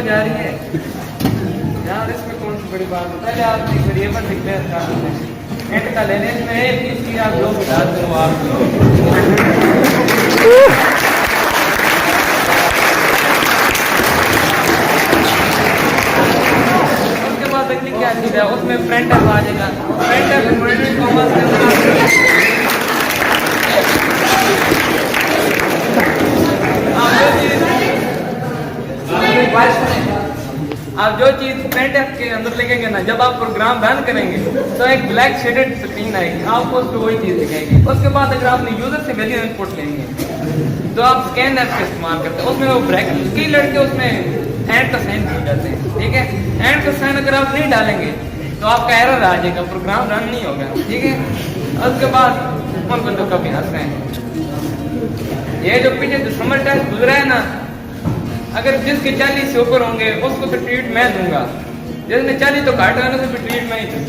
जा रही है यार, इसमें कौन सी बड़ी बात है। पहले आप वेरिएबल डिक्लेयर कर देते हैं, एंड का लेने में एक चीज आप लोग बता दो आप क्या चीज है उसमें प्रिंटर आ जाएगा। प्रिंटर इन्वर्टेड कॉमर्स के अंदर आप जो चीज प्रिंटर के अंदर लिखेंगे ना, जब आप प्रोग्राम रन करेंगे तो एक ब्लैक शेडेड स्क्रीन आएगी, आपको उस पर वही चीज दिखाएगी। उसके बाद अगर आपने यूजर से वैल्यू इनपुट लेनी है तो आप स्कैन ऐप का इस्तेमाल करते हैं, उसमें वो ब्रैकेट की लड़के उसमें एंड का साइन भूल जाते हैं। ठीक है, एंड का साइन अगर आप नहीं डालेंगे तो आपका एरर आ जाएगा, प्रोग्राम रन नहीं होगा। ठीक है, उसके बाद उन बंदों का अभ्यास करें। ये जो पीछे जो समर टेस्ट गुजरा है ना, अगर जिसके 40 से ऊपर होंगे उसको तो ट्रीट मैं दूंगा, जिसने 40 तो घाट आने से भी ट्रीट मैं ही दूंगा।